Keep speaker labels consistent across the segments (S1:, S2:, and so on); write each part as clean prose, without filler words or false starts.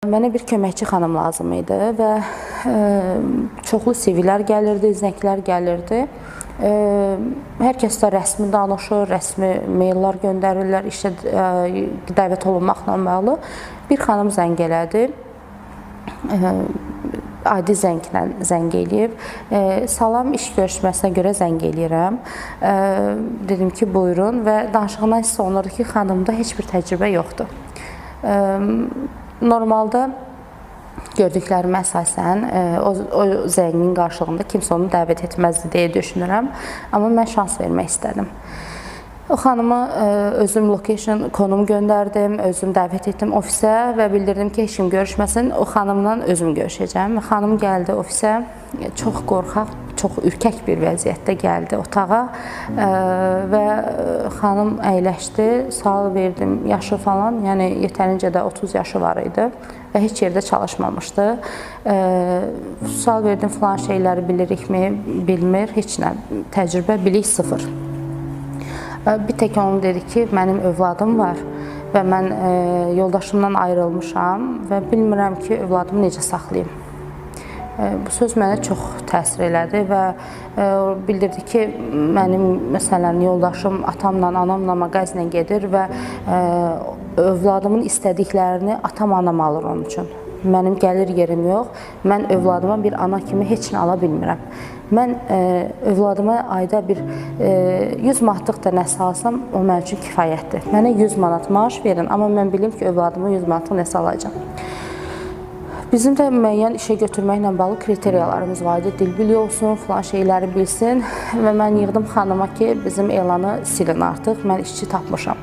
S1: Mənə bir köməkçi xanım lazım idi və çoxlu CV-lər gəlirdi, zənglər gəlirdi. Hər kəs də rəsmi danışır, rəsmi maillər göndərirlər, işə dəvət olunmaqla bağlı. Bir xanım zəng elədi. Adi zənglə zəng eləyib. Salam, iş görüşməsinə görə zəng eləyirəm. Dedim ki, buyurun və danışığından hiss olunurdu ki, xanımda heç bir təcrübə yoxdur. Normalda gördüklərimə əsasən o zəngin qarşılığında kimsə onu dəvət etməzdi deyə düşünürəm. Amma mən şans vermək istədim. O xanıma özüm location konumu göndərdim, özüm dəvət etdim ofisə və bildirdim ki, heç kim görüşməsin, o xanımla özüm görüşəcəm. Xanım gəldi ofisə, çox qorxaq, çox ürkək bir vəziyyətdə gəldi otağa və xanım əyləşdi, sual verdim, yaşı falan, yəni yetərincə də 30 yaşı var idi və heç yerdə çalışmamışdı. Sual verdim, filan şeyləri bilirikmi, bilmir, heç nə, təcrübə, bilik sıfır. Bir tək onu dedi ki, mənim övladım var və mən yoldaşımdan ayrılmışam və bilmirəm ki, övladımı necə saxlayım. Bu söz mənə çox təsir elədi və bildirdi ki, mənim məsələn yoldaşım atamla, anamla mağazinə gedir və övladımın istədiklərini atam, anam alır onun üçün. Mənim gəlir yerim yox, mən övladıma bir ana kimi heç nə ala bilmirəm. Mən övladıma ayda bir 100 manatlıq da nəsə alsam, o mənim üçün kifayətdir. Mənə 100 manat maaş verin, amma mən bilim ki, övladıma 100 manatlıq nəsə alacam. Bizim də müəyyən işə götürməklə bağlı kriteriyalarımız var idi. Dil biliyi olsun, filan şeyləri bilsin və mən yığdım xanıma ki, bizim elanı silin artıq, mən işçi tapmışam.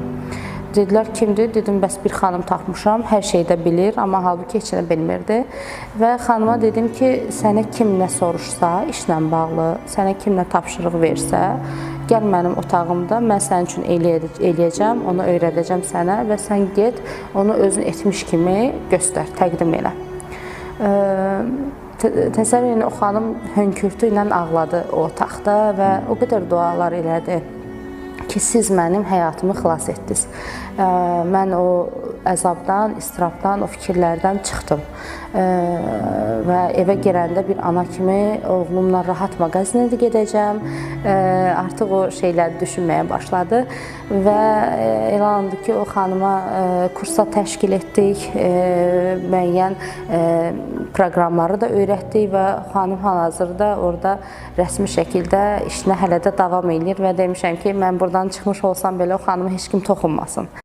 S1: Dedilər, kimdir? Dedim, bəs bir xanım tapmışam, hər şeyi də bilir, amma halbuki heç nə bilmirdi. Və xanıma dedim ki, sənə kim nə soruşsa, işlə bağlı, sənə kim nə tapşırıq versə, gəl mənim otağımda, mən sənin üçün eləyəcəm, onu öyrədəcəm sənə və sən get, onu özün etmiş kimi göstər, təqdim elə. Təsəvvür edin, o xanım hönkürtü ilə ağladı o otaqda və o qədər dualar elədi ki, siz mənim həyatımı xilas etdiniz. Mən o əzabdan, istirabdan, o fikirlərdən çıxdım və evə girəndə bir ana kimi oğlumla rahat mağazinə də gedəcəm. Artıq o şeyləri düşünməyə başladı və elan olundu ki, o xanıma kursa təşkil etdik, müəyyən proqramları da öyrətdik və xanım hal-hazırda orada rəsmi şəkildə işinə hələ də davam edir və demişəm ki, mən buradan çıxmış olsam belə o xanıma heç kim toxunmasın.